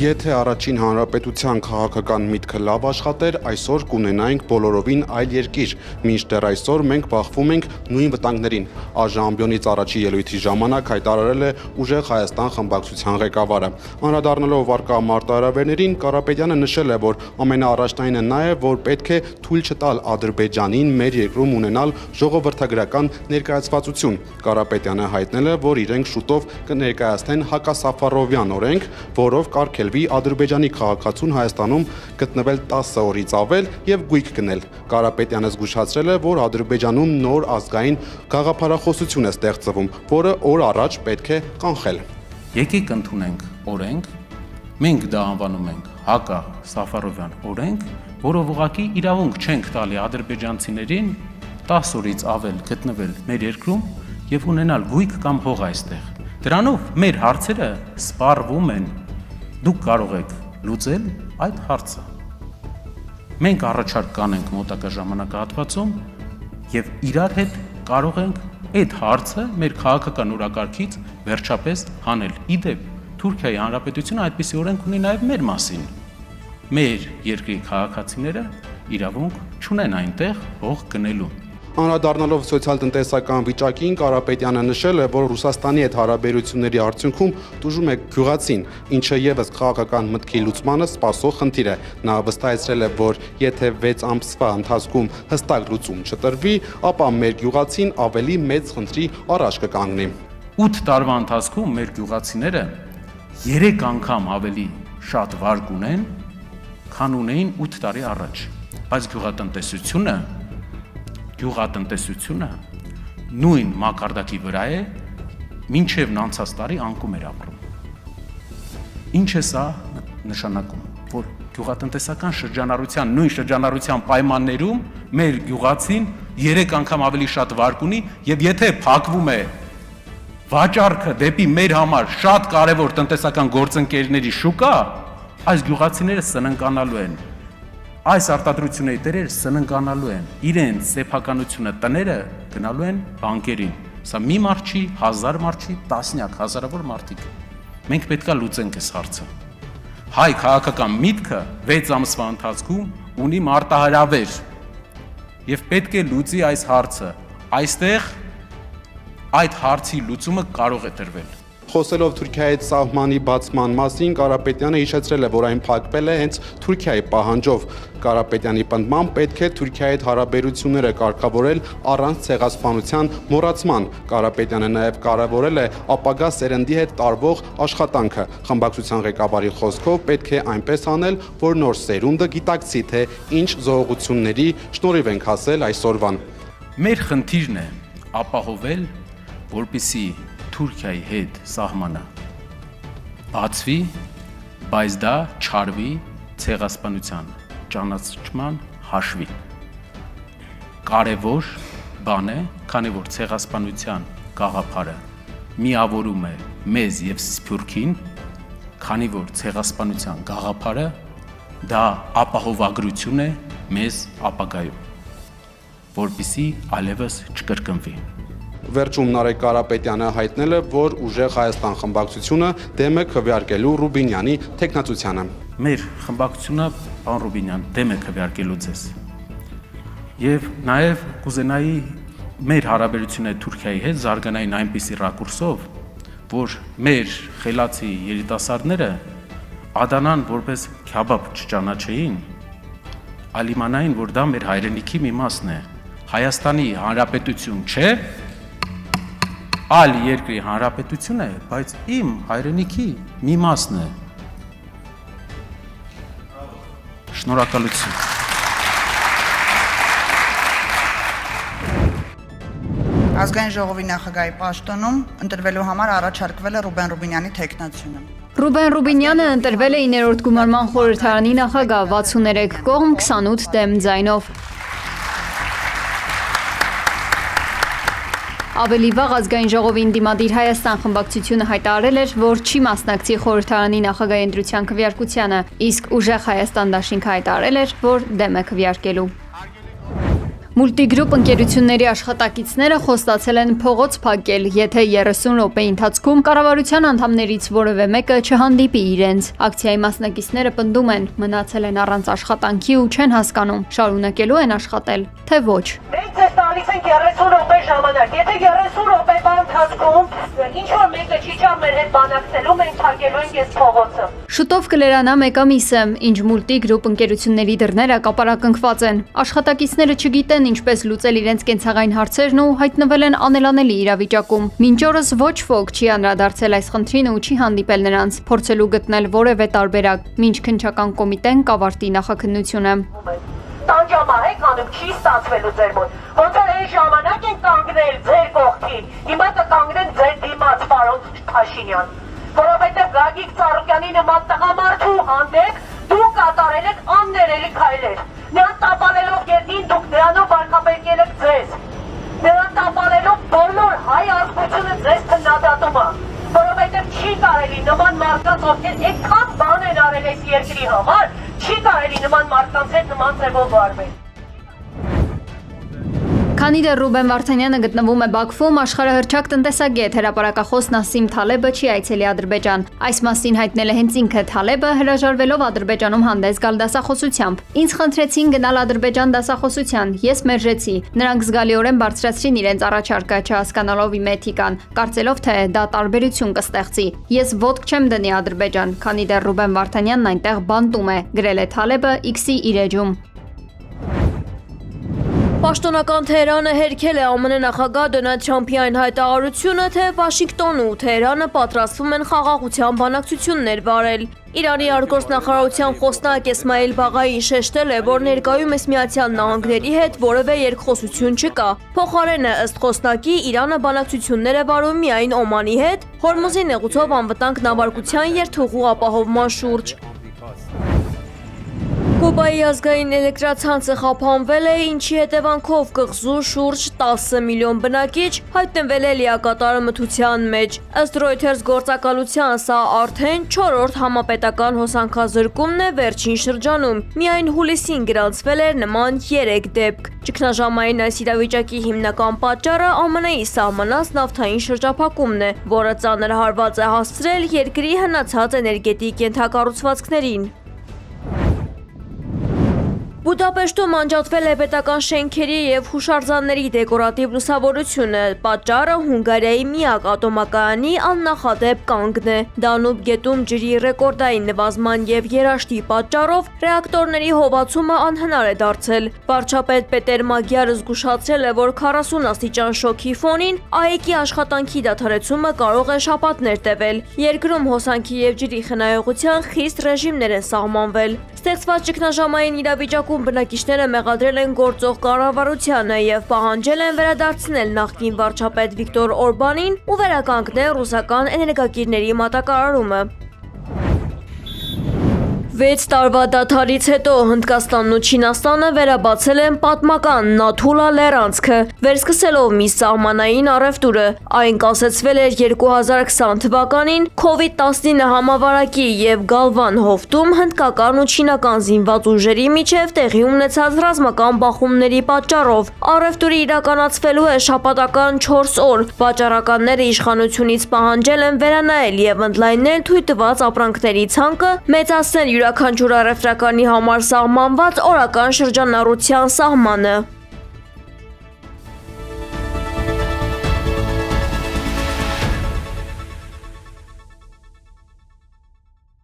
Եթե առաջին հանրապետության քաղաքական միտքը լավ աշխատեր, այսօր կունենայինք բոլորովին այլ երկիր, մինչդեռ այսօր մենք բախվում ենք նույն վտանգներին, Աժամբյոնից առաջի ելույթի ժամանակ հայտարարել է Ուժեղ Հայաստան խմբակցության ղեկավարը։ Անդրադառնալով առկա մարտահրավերներին, Կարապետյանը նշել է, որ ամենաառաջնայինը նա է, որ պետք է թույլ չտալ Ադրբեջանին մեր երկրում ունենալ ժողովրդագրական ներկայացվածություն։ Կարապետյանը հայտնել է, որ իրենք շուտով կներկայացնեն հակասաֆարովյան օրենք, որով կարգելվի Ադրբեջանի քաղաքացուն Հայաստանում գտնվել 10 օրից ավել եւ գույք գնել։ Կարապետյանը զգուշացրել է, որ Ադրբեջանում նոր ազգային գաղափարախոսություն է ստեղծվում, որը օր առաջ պետք է կանխել։ Եկեք ընդունենք օրենք, մենք դա անվանում ենք հակասաֆարովյան օրենք, որով ուղղակի իրավունք չենք տալի ադրբեջանցիներին 10 օրից ավել գտնվել մեր երկրում եւ ունենալ գույք կամ հող այստեղ։ Դրանով մեր հարցերը սպառվում են։ Դուք կարող եք լուծել այդ հարցը։ Մենք առաջարկ կանենք մոտակա ժամանակահատվածում եւ իրար հետ կարող ենք այդ հարցը մեր քաղաքական օրակարգից վերջապես հանել։ Իդեպ Թուրքիայի Հանրապետությունը այդպիսի օրենք ունի նաեւ մեր մասին։ Մեր երկրի քաղաքացիները իրավունք չունեն այնտեղ հող գնելու։ Անդրադառնալով սոցիալ-տնտեսական վիճակին, Կարապետյանը նշել է, որ Ռուսաստանի հետ հարաբերությունների արդյունքում տուժում է գյուղացին, ինչը ևս քաղաքական մտքի լուծմանը սպասող խնդիր է։ Նա վստահեցրել է, որ եթե 6 ամսվա ընթացքում հստակ լուծում չտրվի, ապա մեր գյուղացին ավելի մեծ խնդրի առաջ կկանգնի։ 8 տարվա ընթացքում մեր գյուղացիները 3 անգամ ավելի շատ վարկ ունեն, քան ունեին 8 տարի առաջ։ Բայց գյուղատնտեսությունը նույն մակարդակի վրա է, մինչև անցած տարի անկում էր ապրում։ Ինչ է սա նշանակում, որ գյուղատնտեսական շրջանառության, նույն շրջանառության պայմաններում մեր գյուղացին 3 անգամ ավելի շատ վարկ ունի, եւ եթե փակվում է վաճառքը դեպի մեր համար շատ կարևոր տնտեսական գործընկերների շուկա, այս գյուղացիները սննկանալու են։ Այս արտադրությունների տերերը սննկանալու են, իրենց սեփականությունը տները գնալու են բանկերին։ Սա մի մարդ չի, 1000 մարդ չի, տասնյակ, հազարավոր մարդիկ։ Մենք պետքա լուծենք այս հարցը։ Հայ քաղաքական միտքը 6 ամսվա ընթացքում ունի մարտահրավեր եւ պետք է լուծի այս հարցը։ Այստեղ այդ հարցի լուծումը կարող է տրվել։ Խոսելով Թուրքիայի սահմանի բացման մասին, Կարապետյանը հիշեցրել է, որ այն փակվել է հենց Թուրքիայի պահանջով։ Կարապետյանի պնդմամբ պետք է Թուրքիայի հետ հարաբերությունները կարգավորել առանց ցեղասպանության մոռացման։ Կարապետյանը նաև կարևորել է ապագա սերնդի հետ տարվող աշխատանքը։ Խմբակցության ղեկավարի խոսքով պետք է այնպես անել, որ նոր սերունդը գիտակցի, թե ինչ զողողությունների շնորհիվ ենք հասել այսօրվան։ Մեր խնդիրն է ապահովել, որպեսզի Թուրքիայի հետ սահմանը բացվի, բայց դա չարվի ցեղասպանության ճանաչման հաշվի։ Կարևոր բան է, քանի որ ցեղասպանության գաղափարը միավորում է մեզ եւ Սփյուռքին, քանի որ ցեղասպանության գաղափարը դա ապահովագրություն է մեզ ապագայում, որպեսզի այլևս չկրկնվի։ Վերջում Նարեկ Կարապետյանը հայտնել է, որ Ուժեղ Հայաստան խմբակցությունը դեմ է քվեարկելու Ռուբինյանի թեկնածությանը։ Մեր խմբակցությունը, պարոն Ռուբինյան, դեմ է քվեարկելու ձեզ։ Եվ նաև կուզենայի մեր հարաբերությունները Թուրքիայի հետ զարգանային այնպիսի ռակուրսով, որ մեր խելացի երիտասարդները Ադանան որպես քյաբաբ չճանաչեին, այլ իմանային, որ դա մեր հայրենիքի մի մասն է։ Հայաստանի Հանրապետություն չէ, այլ երկրի հանրապետություն է, բայց իմ հայրենիքի մի մասն է։ Շնորհակալություն։ Ազգային ժողովի նախագահի պաշտոնում ընտրվելու համար առաջարկվել է Ռուբեն Ռուբինյանի թեկնածությունը։ Ռուբեն Ռուբինյանը ընտրվել է 9-րդ գումարման խորհրդարանի նախագահ 63 կողմ 28 դեմ ձայնով։ Ավելի վաղ ազգային ժողովին դիմադիր Հայաստան խմբակցությունը հայտարարել էր, որ չի մասնակցի խորհրդարանի նախագահի ընտրության քվեարկությանը, իսկ Ուժեղ Հայաստան դաշինքը հայտարարել էր, որ դեմ է քվեարկելու։ Multigroup ընկերությունների աշխատակիցները խոստացել են փողոց փակել, եթե 30 րոպեի ընթացքում կառավարության անդամներից որևէ մեկը չհանդիպի իրենց։ Ակցիայի մասնակիցները պնդում են, մնացել են առանց աշխատանքի ու չեն հասկանում, շարունակելու են աշխատել, թե ոչ։ Մենք ձեզ տալիս ենք 30 րոպե ժամանակ։ Եթե 30 րոպեվա ընթացքում ինչ որ մեկը չի ճար մեր հետ բանակցելու, մենք փակելու ենք այս փողոցը։ Շուտով կլերանա մեկ ամիսը, ինչ Multigroup ընկերությունների դռները կապարակնքված են։ Աշխատակիցները չգիտեն ինչպես լուծել իրենց կենցաղային հարցերն ու հայտնվել են անելանելի իրավիճակում։ Մինչ օրս ոչ ոք չի անդրադարձել այս խնդրին ու չի հանդիպել նրանց, փորձելու գտնել որևէ տարբերակ, մինչ քննչական կոմիտեն կավարտի նախաքննությունը։ Տանջամահ եք անում, չի ստացվելու ձեր մոտ։ Ոնց որ այն ժամանակ են կանգնել ձեր կողքին, հիմա կկանգնեն ձեր դիմաց, պարոն Փաշինյան։ Որովհետև Գագիկ Ծառուկյանի նման տղամարդու հանդեպ դուք կատարել եք աններելի քայլեր։ Նրան տապալելով երկին դուք նրանով վարկաբեկել եք ձեզ։ Նրան տապալելով բոլոր հայ ազգությունը ձեզ քննադատում է։ Որովհետև չի կարելի նման մարդկանց, ովքեր այդքան բան են արել այս երկրի համար, չի կարելի նման մարդկանց հետ նման ձևով վարվել։ Քանի դեռ Ռուբեն Վարդանյանը գտնվում է Բաքվում, աշխարհահռչակ տնտեսագետ հրապարակախոս Նասիմ Թալեբը չի այցելի Ադրբեջան։ Այս մասին հայտնել է հենց ինքը Թալեբը, հրաժարվելով Ադրբեջանում հանդես գալ դասախոսությամբ։ Ինձ խնդրեցին գնալ Ադրբեջան դասախոսության, ես մերժեցի։ Նրանք զգալիորեն բարձրացրին իրենց առաջարկը, չհասկանալով իմ էթիկան, կարծելով թե դա տարբերություն կստեղծի։ Ես ոտք չեմ դնի Ադրբեջան, քանի դեռ Ռուբեն Վարդանյանն այնտեղ բանտում է, գրել է Թալեբը X-ի իր էջում։ Պաշտոնական Թեհրանը հերքել է ԱՄՆ նախագահ Դոնալդ Թրամփի այն հայտարարությունը, թե Վաշինգտոնը ու Թեհրանը պատրաստվում են խաղաղության բանակցություններ վարել։ Իրանի արտգործնախարարության խոսնակ Էսմայիլ Բաղային շեշտել է, որ ներկայումս Միացյալ Նահանգների հետ որևէ երկխոսություն չկա։ Փոխարենը, ըստ խոսնակի, Իրանը բանակցություններ է վարում միայն Օմանի հետ, Հորմուզի նեղուցով անվտանգ նավարկության երթուղու ապահովման շուրջ։ Կուբայի ազգային էլեկտրացանցը խափանվել է, ինչի հետևանքով կղզու շուրջ 10 միլիոն բնակիչ հայտնվել է լիակատար մթության մեջ։ Ըստ Reuters գործակալության սա արդեն 4-րդ համապետական հոսանքազրկումն է վերջին շրջանում։ Միայն հուլիսին գրանցվել էր նման 3 դեպք։ Ճգնաժամային այս իրավիճակի հիմնական պատճառը ԱՄՆ-ի սահմանած նավթային շրջափակումն է, որը ծանր հարված է հասցրել երկրի հնացած էներգետիկ ենթակառուցվածքներին։ Բուդապեշտում անջատվել է պետական շենքերի և հուշարձանների դեկորատիվ լուսավորությունը, պատճառը Հունգարիայի միակ ատոմակայանի աննախադեպ կանգն է։ Դանուբ գետում ջրի ռեկորդային նվազման և երաշտի պատճառով ռեակտորների հովացումը անհնար է դարձել։ Վարչապետ Պետեր Մագյարը զգուշացրել է, որ 40 աստիճան շոգի ֆոնին ԱԷԿ-ի աշխատանքի դադարեցումը կարող է շաբաթներ տևել։ Երկրում հոսանքի և ջրի խնայողության խիստ ռեժիմներ են սահմանվել։ Ստեղծված ճգնաժամային իրավիճակում բնակիչները մեղադրել են գործող կառավարությանը և պահանջել են վերադարձնել նախկին վարչապետ Վիկտոր Օրբանին ու վերականգնել ռուսական էներգակիրների մատակարարումը։ 6 տարվա դադարից հետո Հնդկաստանն ու Չինաստանը վերաբացել են պատմական Նաթուլա լեռանցքը, վերսկսելով մի սահմանային առևտուրը։ Այն կասեցվել էր 2020 թվականին COVID-19 համավարակի և Գալվան հովտում հնդկական ու չինական զինված ուժերի միջև տեղի ունեցած ռազմական բախումների պատճառով։ Առևտուրը իրականացվելու է շաբաթական 4 օր։ Վաճառականները իշխանությունից պահանջել են վերանայել և ընդլայնել թույլտված ապրանքների ցանկը, մեծացնել յուրաքանչյուր առևտրականի համար սահմանված օրական շրջանառության սահմանը։